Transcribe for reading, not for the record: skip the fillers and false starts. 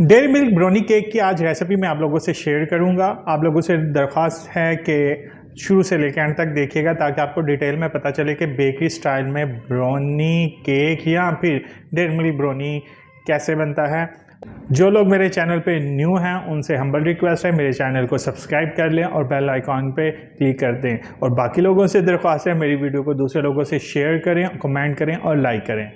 Dairy milk brownie cake की आज रेसिपी मैं आप लोगों से शेयर करूंगा। आप लोगों से दरख्वास्त है कि शुरू से लेकर एंड तक देखिएगा ताकि आपको डिटेल में पता चले कि बेकरी स्टाइल में ब्राउनी केक या फिर डेयरी मिल्क ब्राउनी कैसे बनता है। जो लोग मेरे चैनल पे न्यू हैं उनसे हम्बल रिक्वेस्ट है मेरे चैनल को सब्सक्राइब कर लें और बेल आइकॉन पे क्लिक कर दें। और बाकी लोगों से दरख्वास्त है मेरी वीडियो को दूसरे लोगों से शेयर करें, कमेंट करें और लाइक करें।